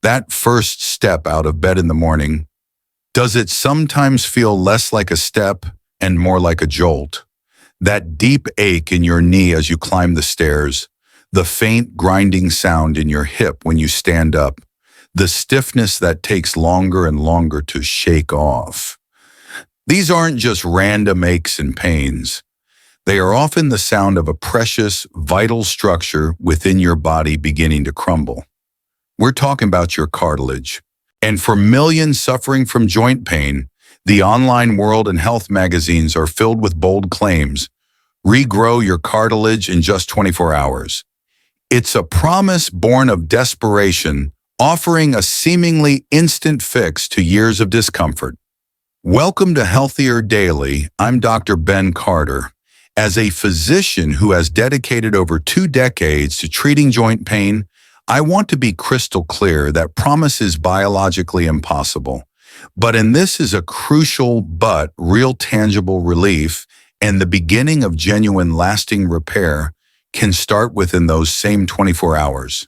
That first step out of bed in the morning, does it sometimes feel less like a step and more like a jolt? That deep ache in your knee as you climb the stairs, the faint grinding sound in your hip when you stand up, the stiffness that takes longer and longer to shake off. These aren't just random aches and pains. They are often the sound of a precious, vital structure within your body beginning to crumble. We're talking about your cartilage. And for millions suffering from joint pain, the online world and health magazines are filled with bold claims. Regrow your cartilage in just 24 hours. It's a promise born of desperation, offering a seemingly instant fix to years of discomfort. Welcome to Healthier Daily. I'm Dr. Ben Carter. As a physician who has dedicated over 2 decades to treating joint pain, I want to be crystal clear that promise is biologically impossible. But in this is a crucial but real tangible relief, and the beginning of genuine lasting repair can start within those same 24 hours.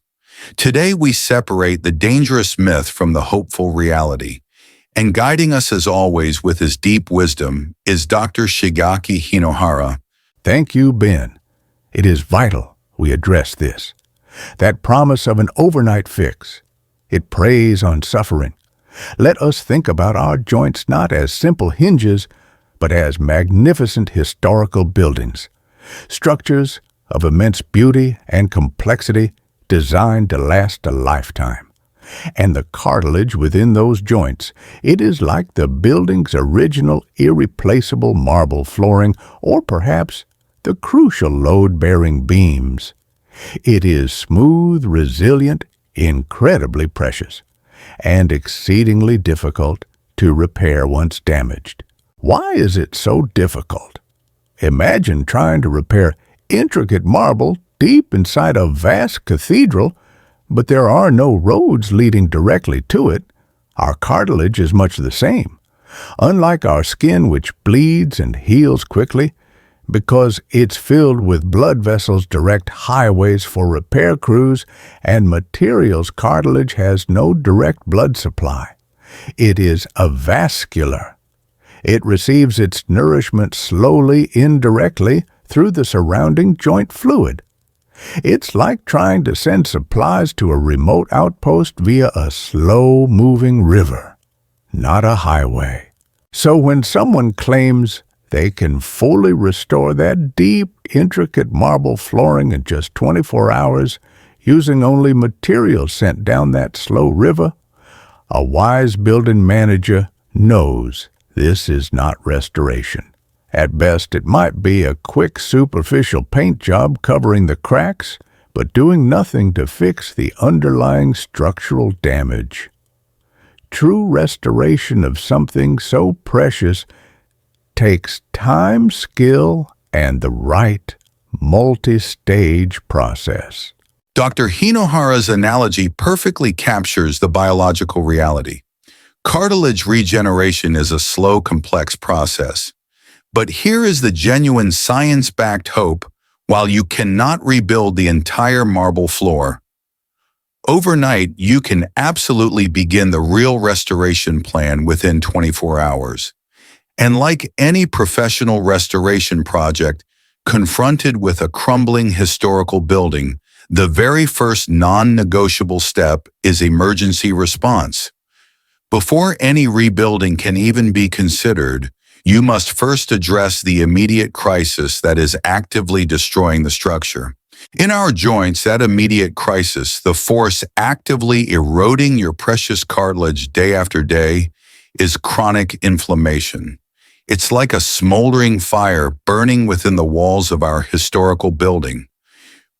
Today we separate the dangerous myth from the hopeful reality. And guiding us as always with his deep wisdom is Dr. Shigeaki Hinohara. Thank you, Ben. It is vital we address this. That promise of an overnight fix. It preys on suffering. Let us think about our joints not as simple hinges, but as magnificent historical buildings. Structures of immense beauty and complexity designed to last a lifetime. And the cartilage within those joints, it is like the building's original irreplaceable marble flooring, or perhaps the crucial load-bearing beams. It is smooth, resilient, incredibly precious, and exceedingly difficult to repair once damaged. Why is it so difficult? Imagine trying to repair intricate marble deep inside a vast cathedral, but there are no roads leading directly to it. Our cartilage is much the same. Unlike our skin, which bleeds and heals quickly, because it's filled with blood vessels, direct highways for repair crews, and materials, cartilage has no direct blood supply. It is avascular. It receives its nourishment slowly, indirectly, through the surrounding joint fluid. It's like trying to send supplies to a remote outpost via a slow-moving river, not a highway. So when someone claims they can fully restore that deep, intricate marble flooring in just 24 hours using only materials sent down that slow river, a wise building manager knows this is not restoration. At best, it might be a quick superficial paint job covering the cracks, but doing nothing to fix the underlying structural damage. True restoration of something so precious takes time, skill, and the right multi-stage process. Dr. Hinohara's analogy perfectly captures the biological reality. Cartilage regeneration is a slow, complex process. But here is the genuine science-backed hope. While you cannot rebuild the entire marble floor, overnight you can absolutely begin the real restoration plan within 24 hours. And like any professional restoration project, confronted with a crumbling historical building, the very first non-negotiable step is emergency response. Before any rebuilding can even be considered, you must first address the immediate crisis that is actively destroying the structure. In our joints, that immediate crisis, the force actively eroding your precious cartilage day after day, is chronic inflammation. It's like a smoldering fire burning within the walls of our historical building.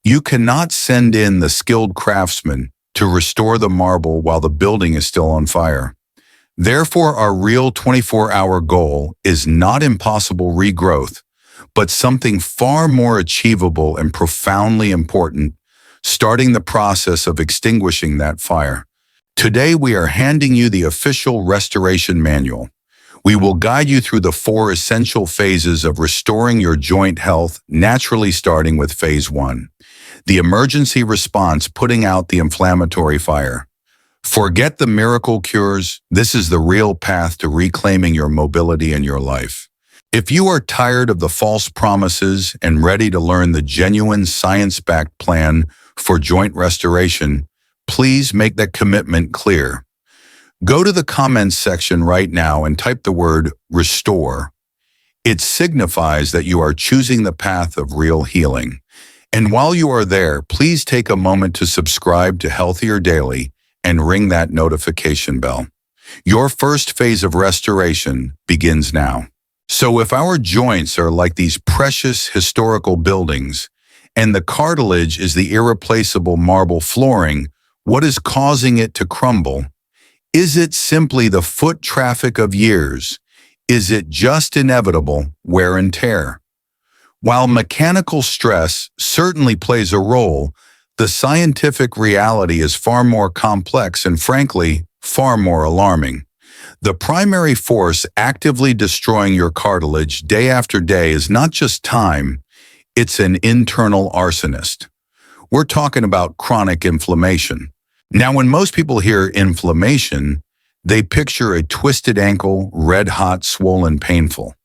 You cannot send in the skilled craftsman to restore the marble while the building is still on fire. Therefore, our real 24-hour goal is not impossible regrowth, but something far more achievable and profoundly important, starting the process of extinguishing that fire. Today, we are handing you the official restoration manual. We will guide you through the 4 essential phases of restoring your joint health, naturally starting with phase 1, the emergency response, putting out the inflammatory fire. Forget the miracle cures. This is the real path to reclaiming your mobility and your life. If you are tired of the false promises and ready to learn the genuine science-backed plan for joint restoration, please make that commitment clear. Go to the comments section right now and type the word restore. It signifies that you are choosing the path of real healing. And while you are there, please take a moment to subscribe to Healthier Daily and ring that notification bell. Your first phase of restoration begins now. So if our joints are like these precious historical buildings, and the cartilage is the irreplaceable marble flooring, what is causing it to crumble? Is it simply the foot traffic of years? Is it just inevitable wear and tear? While mechanical stress certainly plays a role, the scientific reality is far more complex and, frankly, far more alarming. The primary force actively destroying your cartilage day after day is not just time, it's an internal arsonist. We're talking about chronic inflammation. Now, when most people hear inflammation, they picture a twisted ankle, red-hot, swollen, painful.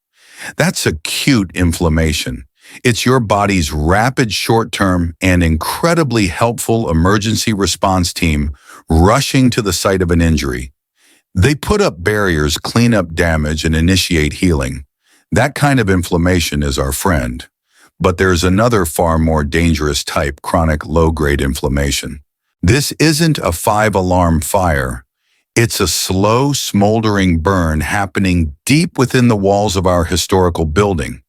That's acute inflammation. It's your body's rapid short-term and incredibly helpful emergency response team rushing to the site of an injury. They put up barriers, clean up damage, and initiate healing. That kind of inflammation is our friend. But there's another far more dangerous type, chronic low-grade inflammation. This isn't a 5-alarm fire. It's a slow, smoldering burn happening deep within the walls of our historical building.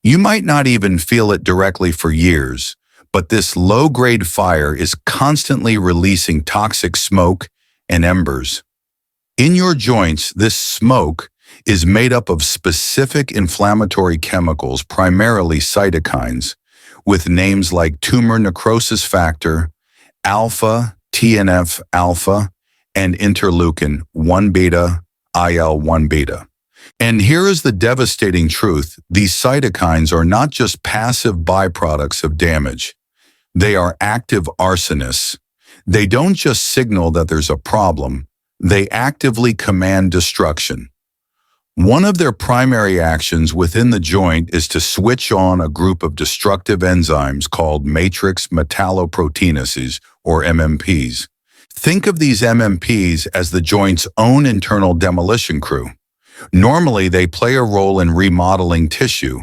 You might not even feel it directly for years, but this low-grade fire is constantly releasing toxic smoke and embers. In your joints, this smoke is made up of specific inflammatory chemicals, primarily cytokines, with names like tumor necrosis factor, alpha, TNF-alpha, and interleukin-1 beta, IL-1 beta. And here is the devastating truth. These cytokines are not just passive byproducts of damage. They are active arsonists. They don't just signal that there's a problem. They actively command destruction. One of their primary actions within the joint is to switch on a group of destructive enzymes called matrix metalloproteinases, or MMPs. Think of these MMPs as the joint's own internal demolition crew. Normally, they play a role in remodeling tissue,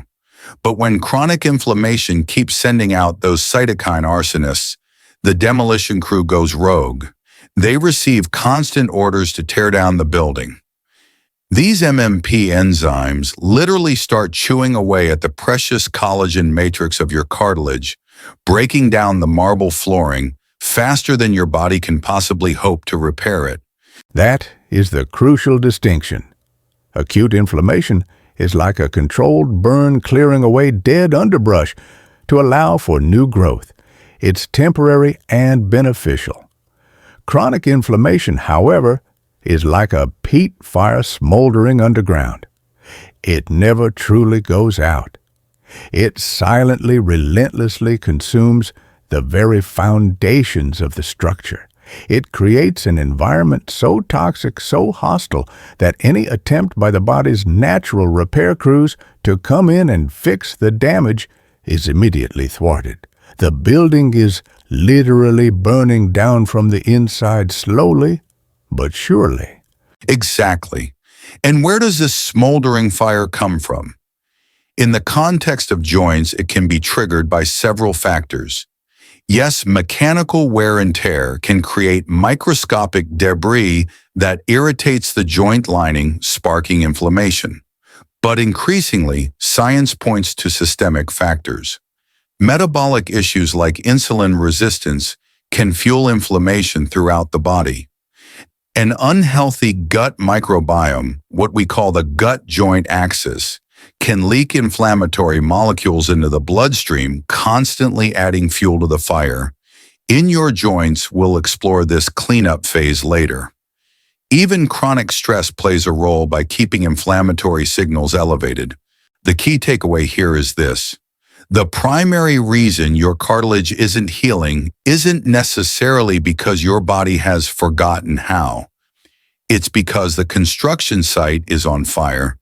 but when chronic inflammation keeps sending out those cytokine arsonists, the demolition crew goes rogue. They receive constant orders to tear down the building. These MMP enzymes literally start chewing away at the precious collagen matrix of your cartilage, breaking down the marble flooring faster than your body can possibly hope to repair it. That is the crucial distinction. Acute inflammation is like a controlled burn clearing away dead underbrush to allow for new growth. It's temporary and beneficial. Chronic inflammation, however, is like a peat fire smoldering underground. It never truly goes out. It silently, relentlessly consumes the very foundations of the structure. It creates an environment so toxic, so hostile, that any attempt by the body's natural repair crews to come in and fix the damage is immediately thwarted. The building is literally burning down from the inside slowly but surely. Exactly. And where does this smoldering fire come from? In the context of joints, it can be triggered by several factors. Yes, mechanical wear and tear can create microscopic debris that irritates the joint lining, sparking inflammation. But increasingly, science points to systemic factors. Metabolic issues like insulin resistance can fuel inflammation throughout the body. An unhealthy gut microbiome, what we call the gut-joint axis, can leak inflammatory molecules into the bloodstream, constantly adding fuel to the fire. In your joints, we'll explore this cleanup phase later. Even chronic stress plays a role by keeping inflammatory signals elevated. The key takeaway here is this: The primary reason your cartilage isn't healing isn't necessarily because your body has forgotten how. It's because the construction site is on fire.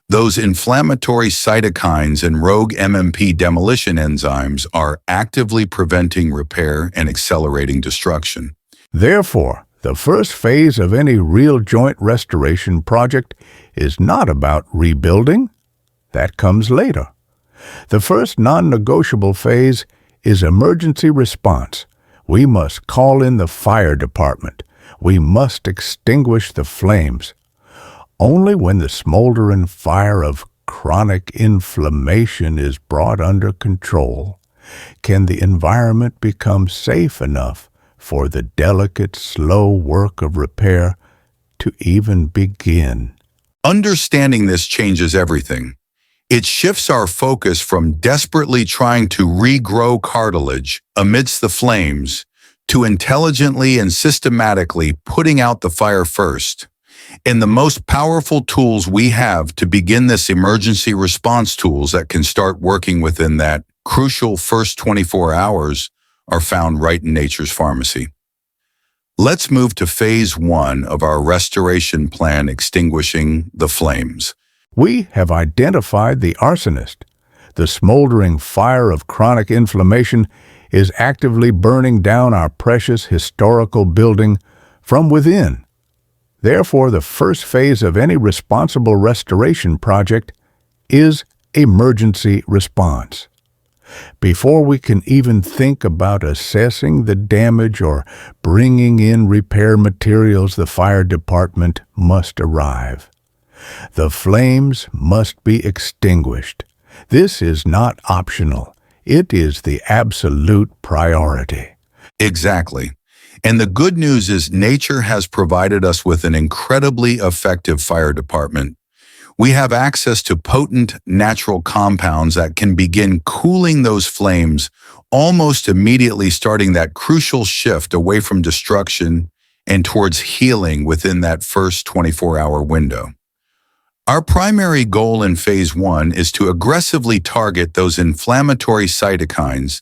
Those inflammatory cytokines and rogue MMP demolition enzymes are actively preventing repair and accelerating destruction. Therefore, the first phase of any real joint restoration project is not about rebuilding. That comes later. The first non-negotiable phase is emergency response. We must call in the fire department. We must extinguish the flames. Only when the smoldering fire of chronic inflammation is brought under control can the environment become safe enough for the delicate, slow work of repair to even begin. Understanding this changes everything. It shifts our focus from desperately trying to regrow cartilage amidst the flames to intelligently and systematically putting out the fire first. And the most powerful tools we have to begin this emergency response tools that can start working within that crucial first 24 hours are found right in nature's pharmacy. Let's move to phase 1 of our restoration plan, extinguishing the flames. We have identified the arsonist. The smoldering fire of chronic inflammation is actively burning down our precious historical building from within. Therefore, the first phase of any responsible restoration project is emergency response. Before we can even think about assessing the damage or bringing in repair materials, the fire department must arrive. The flames must be extinguished. This is not optional. It is the absolute priority. Exactly. And the good news is nature has provided us with an incredibly effective fire department. We have access to potent natural compounds that can begin cooling those flames almost immediately, starting that crucial shift away from destruction and towards healing within that first 24-hour window. Our primary goal in phase 1 is to aggressively target those inflammatory cytokines,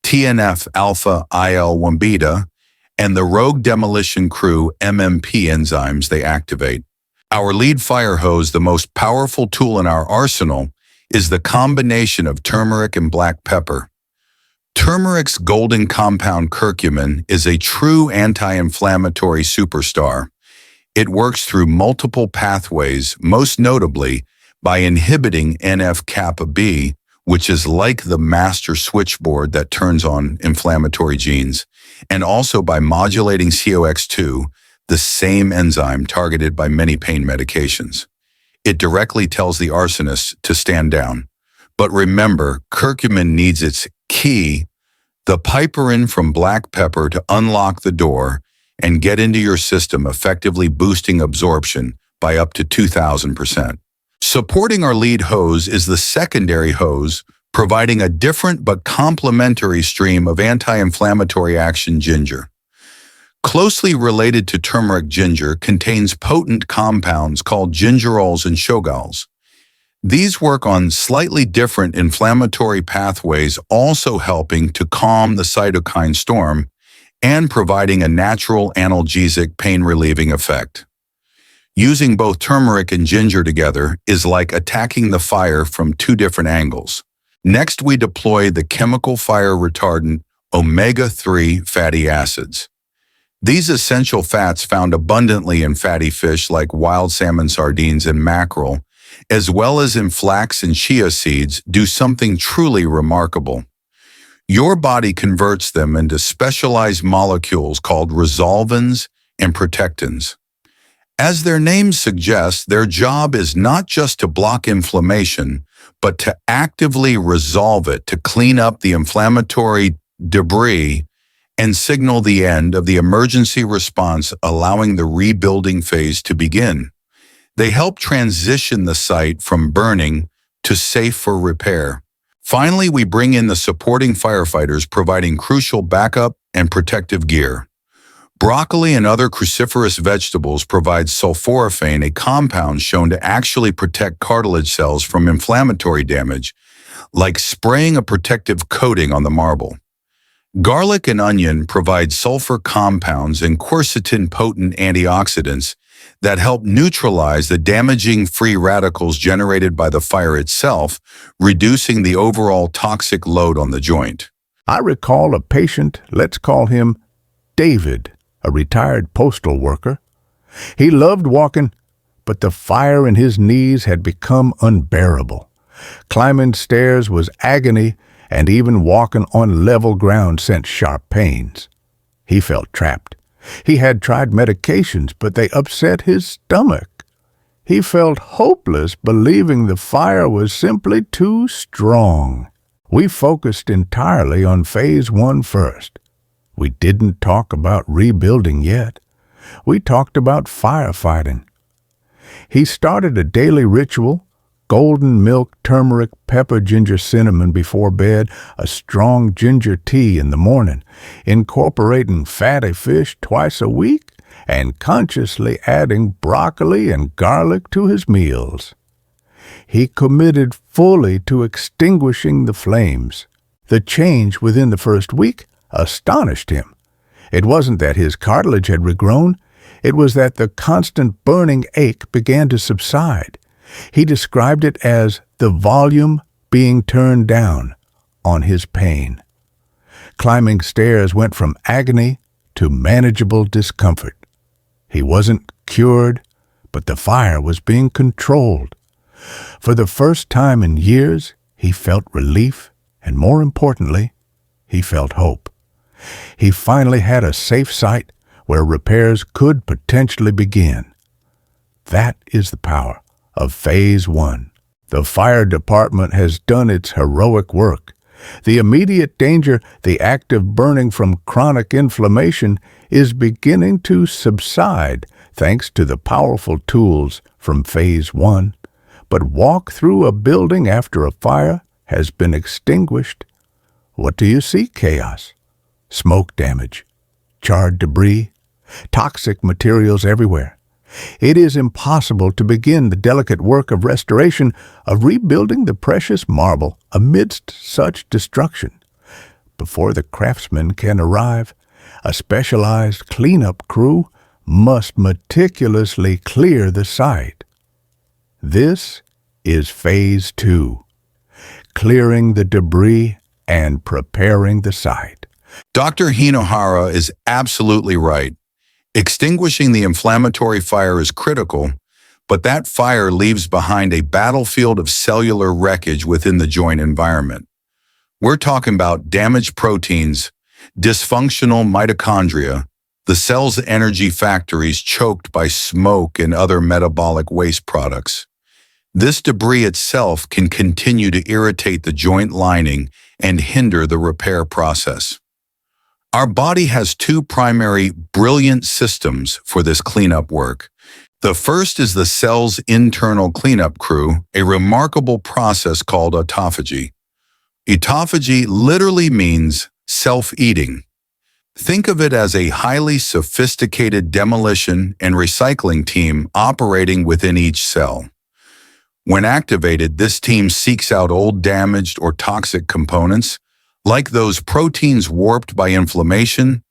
TNF-alpha, IL-1 beta, and the rogue demolition crew MMP enzymes they activate. Our lead fire hose, the most powerful tool in our arsenal, is the combination of turmeric and black pepper. Turmeric's golden compound curcumin is a true anti-inflammatory superstar. It works through multiple pathways, most notably by inhibiting NF-kappa B, which is like the master switchboard that turns on inflammatory genes, and also by modulating COX-2, the same enzyme targeted by many pain medications. It directly tells the arsonist to stand down. But remember, curcumin needs its key, the piperin from black pepper, to unlock the door and get into your system, effectively boosting absorption by up to 2,000%. Supporting our lead hose is the secondary hose, providing a different but complementary stream of anti-inflammatory action: ginger. Closely related to turmeric, ginger contains potent compounds called gingerols and shogals. These work on slightly different inflammatory pathways, also helping to calm the cytokine storm and providing a natural analgesic pain-relieving effect. Using both turmeric and ginger together is like attacking the fire from two different angles. Next, we deploy the chemical fire retardant omega-3 fatty acids. These essential fats, found abundantly in fatty fish like wild salmon, sardines, and mackerel, as well as in flax and chia seeds, do something truly remarkable. Your body converts them into specialized molecules called resolvins and protectins. As their names suggest, their job is not just to block inflammation, but to actively resolve it, to clean up the inflammatory debris and signal the end of the emergency response, allowing the rebuilding phase to begin. They help transition the site from burning to safe for repair. Finally, we bring in the supporting firefighters, providing crucial backup and protective gear. Broccoli and other cruciferous vegetables provide sulforaphane, a compound shown to actually protect cartilage cells from inflammatory damage, like spraying a protective coating on the marble. Garlic and onion provide sulfur compounds and quercetin-potent antioxidants that help neutralize the damaging free radicals generated by the fire itself, reducing the overall toxic load on the joint. I recall a patient, let's call him David, a retired postal worker. He loved walking, but the fire in his knees had become unbearable. Climbing stairs was agony, and even walking on level ground sent sharp pains. He felt trapped. He had tried medications, but they upset his stomach. He felt hopeless, believing the fire was simply too strong. We focused entirely on phase 1 first. We didn't talk about rebuilding yet. We talked about firefighting. He started a daily ritual: golden milk, turmeric, pepper, ginger, cinnamon before bed, a strong ginger tea in the morning, incorporating fatty fish twice a week, and consciously adding broccoli and garlic to his meals. He committed fully to extinguishing the flames. The change within the first week astonished him. It wasn't that his cartilage had regrown, it was that the constant burning ache began to subside. He described it as the volume being turned down on his pain. Climbing stairs went from agony to manageable discomfort. He wasn't cured, but the fire was being controlled. For the first time in years, he felt relief, and more importantly, he felt hope. He finally had a safe site where repairs could potentially begin. That is the power of phase 1. The fire department has done its heroic work. The immediate danger, the active burning from chronic inflammation, is beginning to subside thanks to the powerful tools from phase 1. But walk through a building after a fire has been extinguished. What do you see? Chaos, smoke damage, charred debris, toxic materials everywhere. It is impossible to begin the delicate work of restoration, of rebuilding the precious marble amidst such destruction. Before the craftsman can arrive, a specialized cleanup crew must meticulously clear the site. This is phase 2, clearing the debris and preparing the site. Dr. Hinohara is absolutely right. Extinguishing the inflammatory fire is critical, but that fire leaves behind a battlefield of cellular wreckage within the joint environment. We're talking about damaged proteins, dysfunctional mitochondria, the cell's energy factories choked by smoke and other metabolic waste products. This debris itself can continue to irritate the joint lining and hinder the repair process. Our body has 2 primary brilliant systems for this cleanup work. The first is the cell's internal cleanup crew, a remarkable process called autophagy. Autophagy literally means self-eating. Think of it as a highly sophisticated demolition and recycling team operating within each cell. When activated, this team seeks out old, damaged, or toxic components, like those proteins warped by inflammation,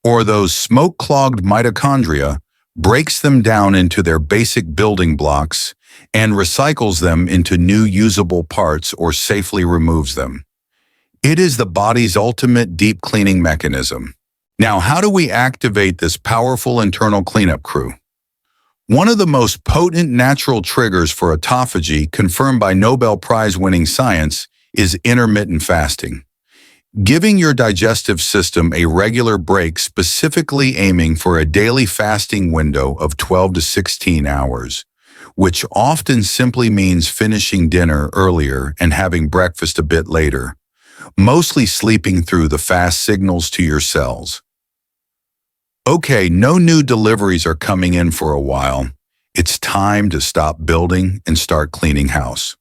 or those smoke-clogged mitochondria, breaks them down into their basic building blocks and recycles them into new usable parts or safely removes them. It is the body's ultimate deep cleaning mechanism. Now, how do we activate this powerful internal cleanup crew? One of the most potent natural triggers for autophagy, confirmed by Nobel Prize-winning science, is intermittent fasting. Giving your digestive system a regular break, specifically aiming for a daily fasting window of 12 to 16 hours, which often simply means finishing dinner earlier and having breakfast a bit later, mostly sleeping through the fast signals to your cells. Okay, no new deliveries are coming in for a while. It's time to stop building and start cleaning house.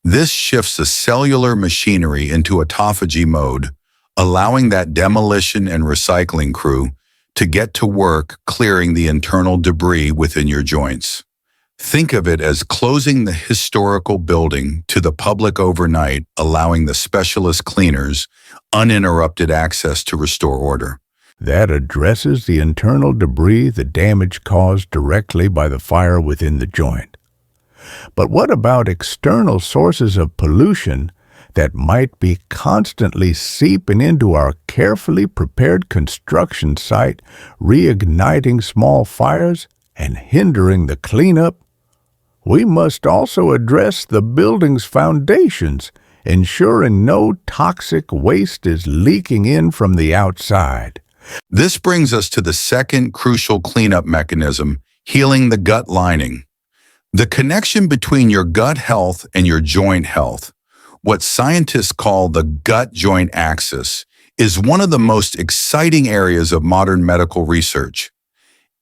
This shifts the cellular machinery into autophagy mode, allowing that demolition and recycling crew to get to work clearing the internal debris within your joints. Think of it as closing the historical building to the public overnight, allowing the specialist cleaners uninterrupted access to restore order. That addresses the internal debris, the damage caused directly by the fire within the joint. But what about external sources of pollution that might be constantly seeping into our carefully prepared construction site, reigniting small fires and hindering the cleanup? We must also address the building's foundations, ensuring no toxic waste is leaking in from the outside. This brings us to the second crucial cleanup mechanism, healing the gut lining. The connection between your gut health and your joint health, what scientists call the gut-joint axis, is one of the most exciting areas of modern medical research.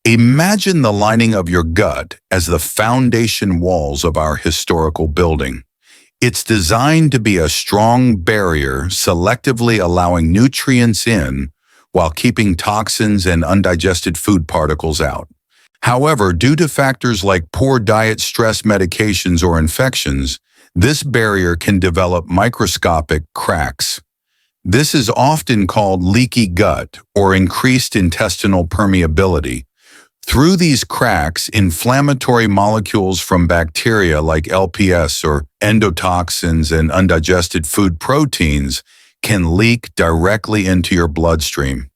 Imagine the lining of your gut as the foundation walls of our historical building. It's designed to be a strong barrier, selectively allowing nutrients in while keeping toxins and undigested food particles out. However, due to factors like poor diet, stress, medications, or infections, this barrier can develop microscopic cracks. This is often called leaky gut or increased intestinal permeability. Through these cracks, inflammatory molecules from bacteria like LPS or endotoxins and undigested food proteins can leak directly into your bloodstream.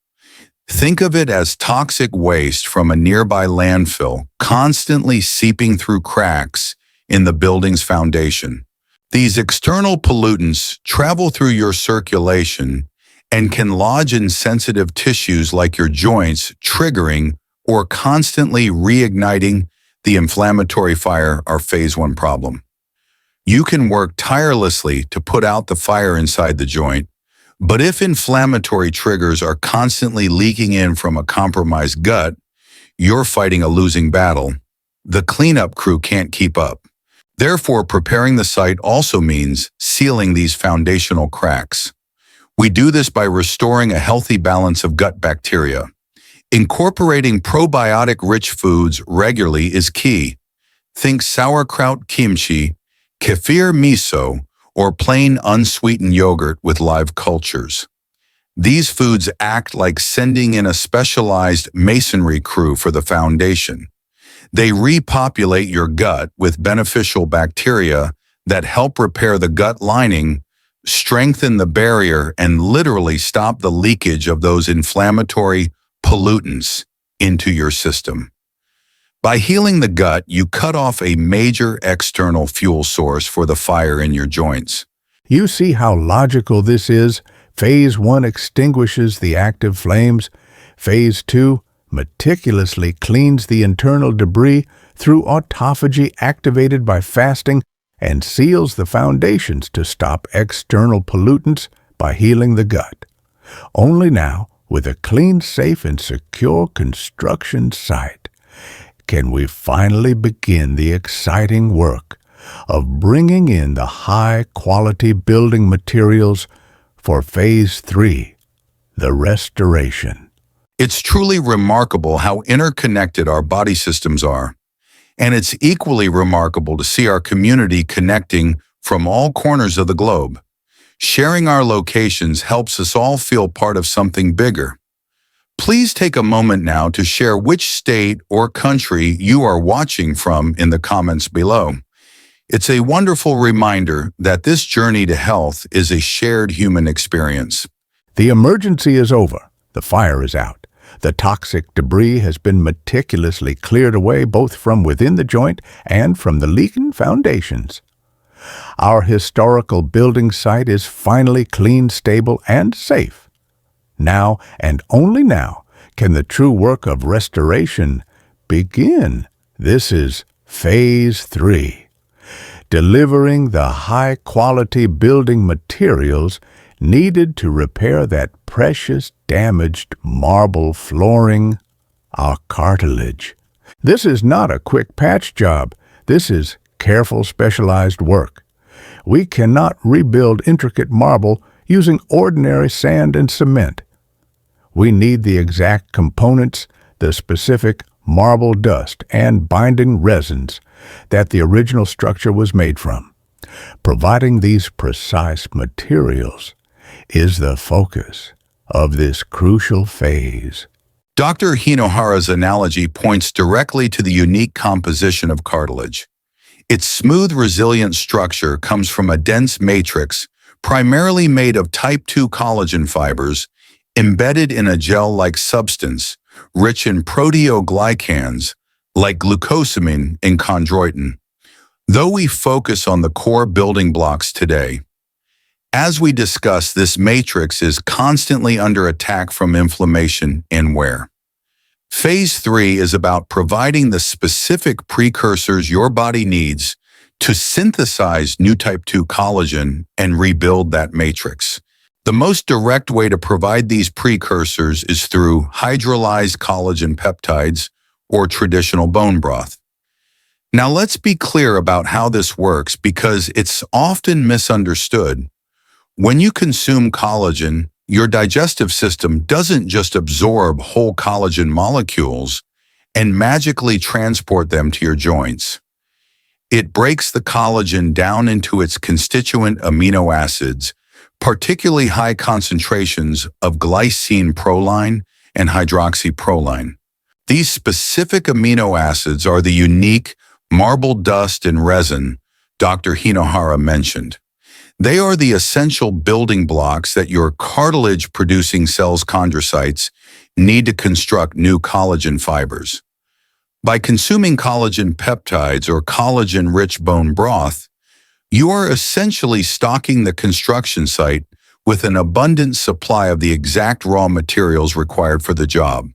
Think of it as toxic waste from a nearby landfill constantly seeping through cracks in the building's foundation. These external pollutants travel through your circulation and can lodge in sensitive tissues like your joints, triggering or constantly reigniting the inflammatory fire or phase 1 problem. You can work tirelessly to put out the fire inside the joint, but if inflammatory triggers are constantly leaking in from a compromised gut, you're fighting a losing battle. The cleanup crew can't keep up. Therefore, preparing the site also means sealing these foundational cracks. We do this by restoring a healthy balance of gut bacteria. Incorporating probiotic-rich foods regularly is key. Think sauerkraut kimchi, kefir miso, or plain unsweetened yogurt with live cultures. These foods act like sending in a specialized masonry crew for the foundation. They repopulate your gut with beneficial bacteria that help repair the gut lining, strengthen the barrier, and literally stop the leakage of those inflammatory pollutants into your system. By healing the gut, you cut off a major external fuel source for the fire in your joints. You see how logical this is? Phase 1 extinguishes the active flames. Phase 2 meticulously cleans the internal debris through autophagy activated by fasting and seals the foundations to stop external pollutants by healing the gut. Only now, with a clean, safe, and secure construction site, can we finally begin the exciting work of bringing in the high-quality building materials for Phase 3, the restoration. It's truly remarkable how interconnected our body systems are, and it's equally remarkable to see our community connecting from all corners of the globe. Sharing our locations helps us all feel part of something bigger. Please take a moment now to share which state or country you are watching from in the comments below. It's a wonderful reminder that this journey to health is a shared human experience. The emergency is over. The fire is out. The toxic debris has been meticulously cleared away both from within the joint and from the leaking foundations. Our historical building site is finally clean, stable, and safe. Now, and only now, can the true work of restoration begin. This is Phase 3. Delivering the high-quality building materials needed to repair that precious damaged marble flooring, our cartilage. This is not a quick patch job. This is careful, specialized work. We cannot rebuild intricate marble using ordinary sand and cement. We need the exact components, the specific marble dust and binding resins that the original structure was made from. Providing these precise materials is the focus of this crucial phase. Dr. Hinohara's analogy points directly to the unique composition of cartilage. Its smooth, resilient structure comes from a dense matrix, primarily made of type 2 collagen fibers, embedded in a gel-like substance, rich in proteoglycans, like glucosamine and chondroitin. Though we focus on the core building blocks today, as we discuss, this matrix is constantly under attack from inflammation and wear. Phase 3 is about providing the specific precursors your body needs to synthesize new type 2 collagen and rebuild that matrix. The most direct way to provide these precursors is through hydrolyzed collagen peptides or traditional bone broth. Now let's be clear about how this works because it's often misunderstood. When you consume collagen, your digestive system doesn't just absorb whole collagen molecules and magically transport them to your joints. It breaks the collagen down into its constituent amino acids, particularly high concentrations of glycine proline and hydroxyproline. These specific amino acids are the unique marble dust and resin Dr. Hinohara mentioned. They are the essential building blocks that your cartilage-producing cells, chondrocytes, need to construct new collagen fibers. By consuming collagen peptides or collagen-rich bone broth, you are essentially stocking the construction site with an abundant supply of the exact raw materials required for the job.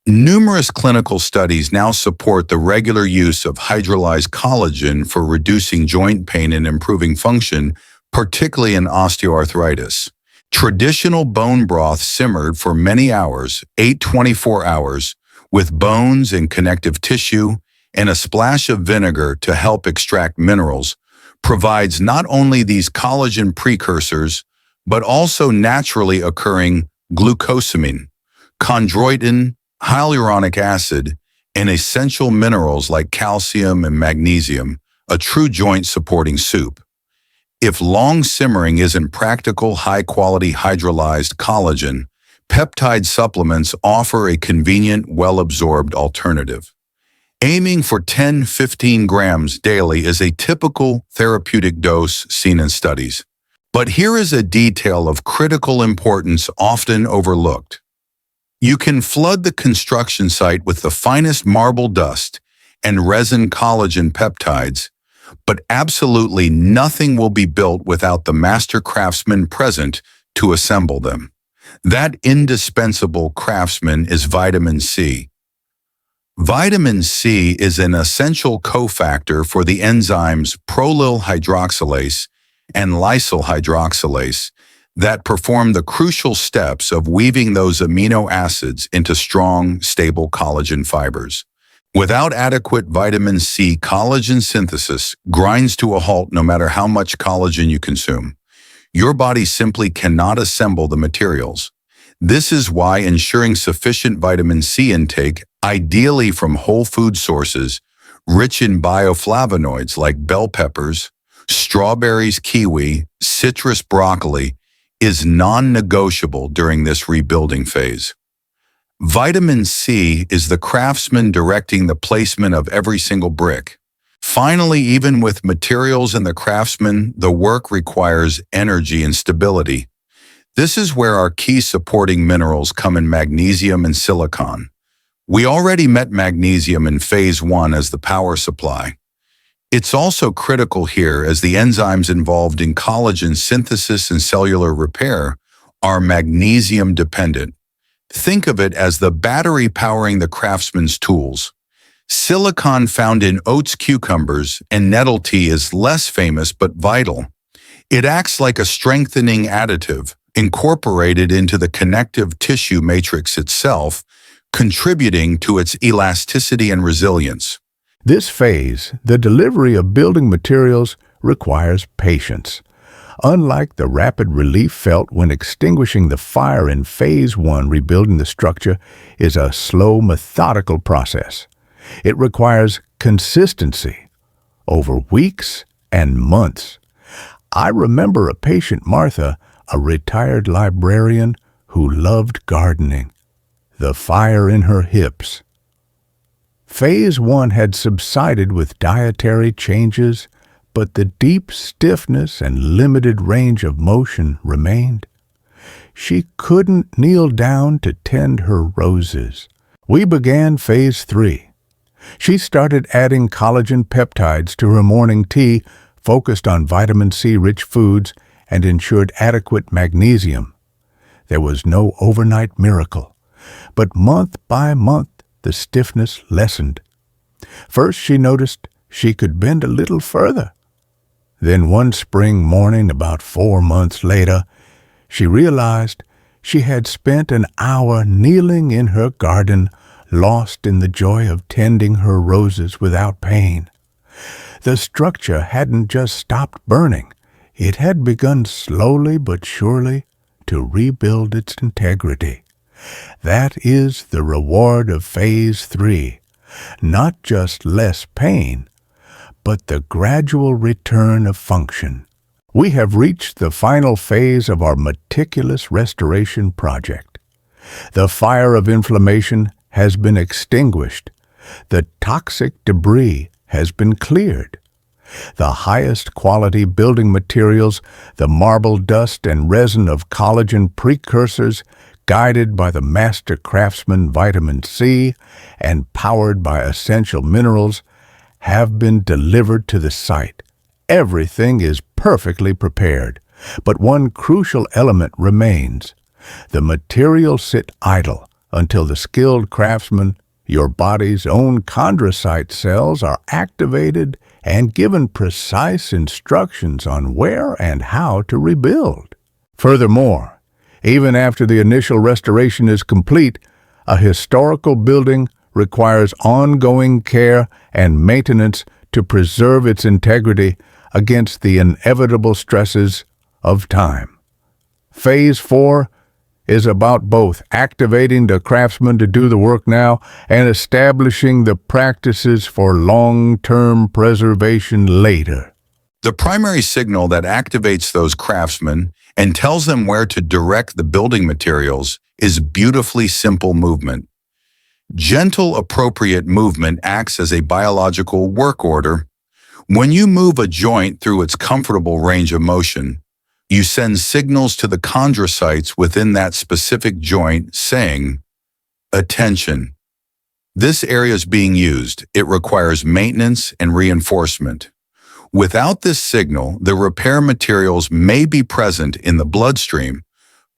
Numerous clinical studies now support the regular use of hydrolyzed collagen for reducing joint pain and improving function, particularly in osteoarthritis. Traditional bone broth simmered for many hours, 24 hours, with bones and connective tissue and a splash of vinegar to help extract minerals, provides not only these collagen precursors, but also naturally occurring glucosamine, chondroitin, hyaluronic acid, and essential minerals like calcium and magnesium, a true joint-supporting soup. If long simmering isn't practical, high-quality hydrolyzed collagen, peptide supplements offer a convenient, well-absorbed alternative. Aiming for 10-15 grams daily is a typical therapeutic dose seen in studies. But here is a detail of critical importance often overlooked. You can flood the construction site with the finest marble dust and resin collagen peptides, but absolutely nothing will be built without the master craftsman present to assemble them. That indispensable craftsman is vitamin C. Vitamin C is an essential cofactor for the enzymes prolyl hydroxylase and lysyl hydroxylase that perform the crucial steps of weaving those amino acids into strong, stable collagen fibers. Without adequate vitamin C, collagen synthesis grinds to a halt no matter how much collagen you consume. Your body simply cannot assemble the materials. This is why ensuring sufficient vitamin C intake, ideally from whole food sources, rich in bioflavonoids like bell peppers, strawberries, kiwi, citrus, broccoli, is non-negotiable during this rebuilding phase. Vitamin C is the craftsman directing the placement of every single brick. Finally, even with materials and the craftsman, the work requires energy and stability. This is where our key supporting minerals come in: magnesium and silicon. We already met magnesium in phase 1 as the power supply. It's also critical here as the enzymes involved in collagen synthesis and cellular repair are magnesium dependent. Think of it as the battery powering the craftsman's tools. Silicon found in oats, cucumbers, and nettle tea is less famous but vital. It acts like a strengthening additive, incorporated into the connective tissue matrix itself, contributing to its elasticity and resilience. This phase, the delivery of building materials, requires patience. Unlike the rapid relief felt when extinguishing the fire in phase 1, rebuilding the structure is a slow, methodical process. It requires consistency over weeks and months. I remember a patient, Martha, a retired librarian who loved gardening. The fire in her hips. Phase 1 had subsided with dietary changes, but the deep stiffness and limited range of motion remained. She couldn't kneel down to tend her roses. We began Phase 3. She started adding collagen peptides to her morning tea, focused on vitamin C-rich foods, and ensured adequate magnesium. There was no overnight miracle, but month by month the stiffness lessened. First she noticed she could bend a little further. Then one spring morning, about 4 months later, she realized she had spent an hour kneeling in her garden, lost in the joy of tending her roses without pain. The structure hadn't just stopped burning. It had begun slowly but surely to rebuild its integrity. That is the reward of Phase 3. Not just less pain, but the gradual return of function. We have reached the final phase of our meticulous restoration project. The fire of inflammation has been extinguished. The toxic debris has been cleared. The highest quality building materials, the marble dust and resin of collagen precursors, guided by the master craftsman vitamin C and powered by essential minerals, have been delivered to the site. Everything is perfectly prepared, but one crucial element remains. The materials sit idle until the skilled craftsman, your body's own chondrocyte cells, are activated and given precise instructions on where and how to rebuild. Furthermore, even after the initial restoration is complete, a historical building requires ongoing care and maintenance to preserve its integrity against the inevitable stresses of time. Phase 4 is about both activating the craftsman to do the work now and establishing the practices for long-term preservation later. The primary signal that activates those craftsmen and tells them where to direct the building materials is beautifully simple movement. Gentle, appropriate movement acts as a biological work order. When you move a joint through its comfortable range of motion, you send signals to the chondrocytes within that specific joint saying, "Attention. This area is being used. It requires maintenance and reinforcement." Without this signal, the repair materials may be present in the bloodstream,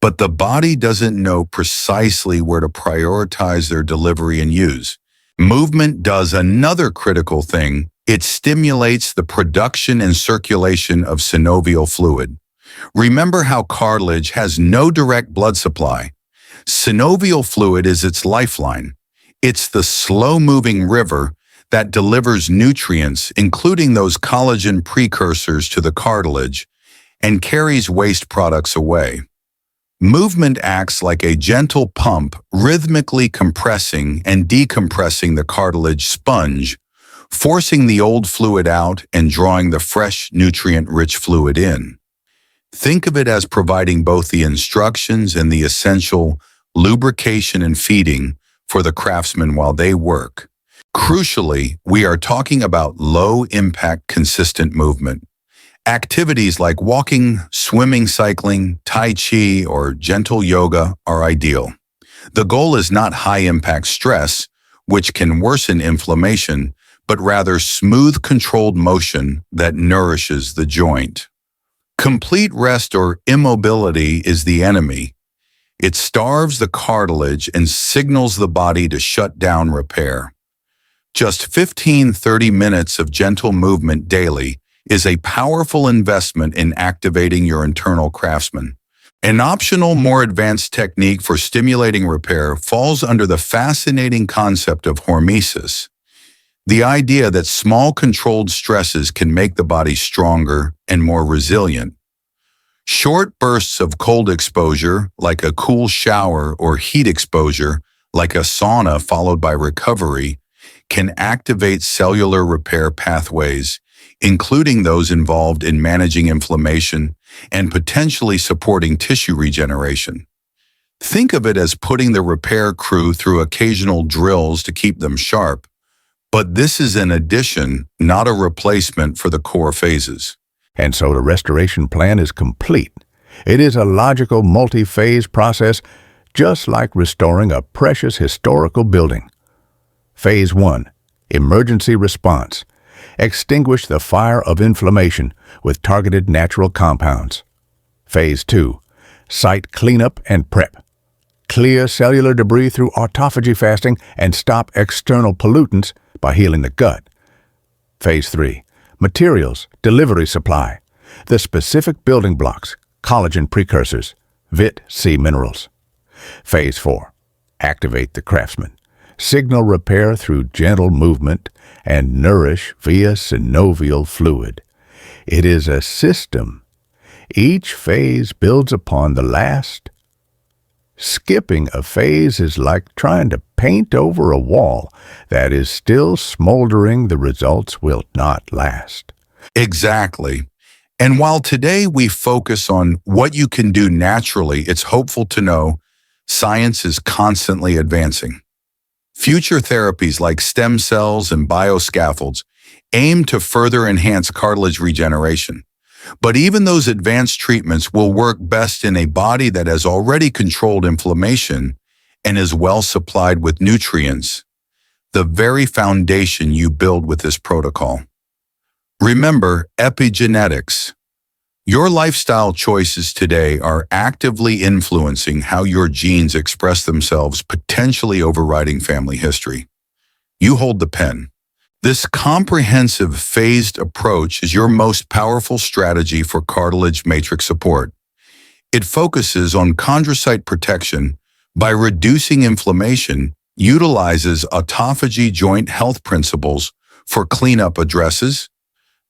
but the body doesn't know precisely where to prioritize their delivery and use. Movement does another critical thing. It stimulates the production and circulation of synovial fluid. Remember how cartilage has no direct blood supply. Synovial fluid is its lifeline. It's the slow-moving river that delivers nutrients, including those collagen precursors, to the cartilage and carries waste products away. Movement acts like a gentle pump, rhythmically compressing and decompressing the cartilage sponge, forcing the old fluid out and drawing the fresh, nutrient-rich fluid in. Think of it as providing both the instructions and the essential lubrication and feeding for the craftsmen while they work. Crucially, we are talking about low-impact, consistent movement. Activities like walking, swimming, cycling, tai chi, or gentle yoga are ideal. The goal is not high-impact stress, which can worsen inflammation, but rather smooth, controlled motion that nourishes the joint. Complete rest or immobility is the enemy. It starves the cartilage and signals the body to shut down repair. Just 15-30 minutes of gentle movement daily is a powerful investment in activating your internal craftsman. An optional, more advanced technique for stimulating repair falls under the fascinating concept of hormesis, the idea that small, controlled stresses can make the body stronger and more resilient. Short bursts of cold exposure, like a cool shower, or heat exposure, like a sauna followed by recovery, can activate cellular repair pathways, including those involved in managing inflammation and potentially supporting tissue regeneration. Think of it as putting the repair crew through occasional drills to keep them sharp, but this is an addition, not a replacement for the core phases. And so the restoration plan is complete. It is a logical multi-phase process, just like restoring a precious historical building. Phase 1. Emergency response. Extinguish the fire of inflammation with targeted natural compounds. Phase 2. Site cleanup and prep. Clear cellular debris through autophagy fasting and stop external pollutants by healing the gut. Phase 3. Materials, delivery supply. The specific building blocks, collagen precursors, Vit C minerals. Phase 4. Activate the craftsman. Signal repair through gentle movement and nourish via synovial fluid. It is a system. Each phase builds upon the last. Skipping a phase is like trying to paint over a wall that is still smoldering. The results will not last. Exactly. And while today we focus on what you can do naturally, it's hopeful to know science is constantly advancing. Future therapies like stem cells and bioscaffolds aim to further enhance cartilage regeneration. But even those advanced treatments will work best in a body that has already controlled inflammation and is well supplied with nutrients, the very foundation you build with this protocol. Remember epigenetics. Your lifestyle choices today are actively influencing how your genes express themselves, potentially overriding family history. You hold the pen. This comprehensive phased approach is your most powerful strategy for cartilage matrix support. It focuses on chondrocyte protection by reducing inflammation, utilizes autophagy joint health principles for cleanup addresses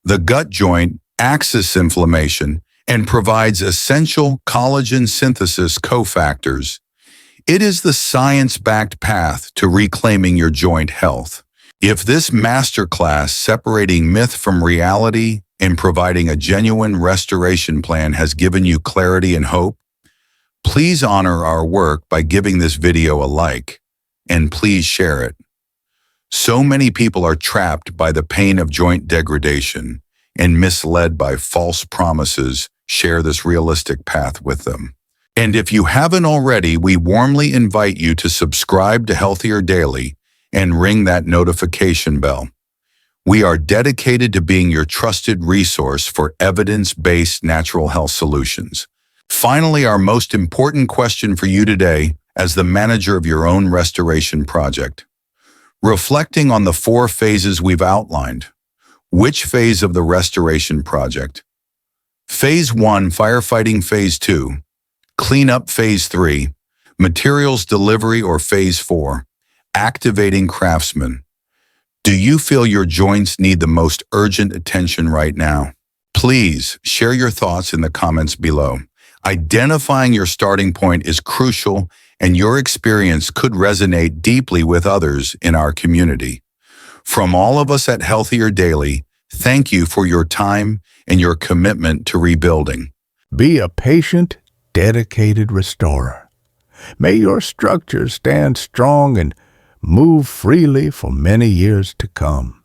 the gut joint axis inflammation, and provides essential collagen synthesis cofactors. It is the science-backed path to reclaiming your joint health. If this masterclass separating myth from reality and providing a genuine restoration plan has given you clarity and hope, please honor our work by giving this video a like, and please share it. So many people are trapped by the pain of joint degradation and misled by false promises. Share this realistic path with them. And if you haven't already, we warmly invite you to subscribe to Healthier Daily and ring that notification bell. We are dedicated to being your trusted resource for evidence-based natural health solutions. Finally, our most important question for you today, as the manager of your own restoration project. Reflecting on the 4 phases we've outlined, which phase of the restoration project? Phase 1, firefighting. Phase 2, cleanup. Phase 3, materials delivery. Or Phase 4, activating craftsmen. Do you feel your joints need the most urgent attention right now? Please share your thoughts in the comments below. Identifying your starting point is crucial, and your experience could resonate deeply with others in our community. From all of us at Healthier Daily, thank you for your time and your commitment to rebuilding. Be a patient, dedicated restorer. May your structures stand strong and move freely for many years to come.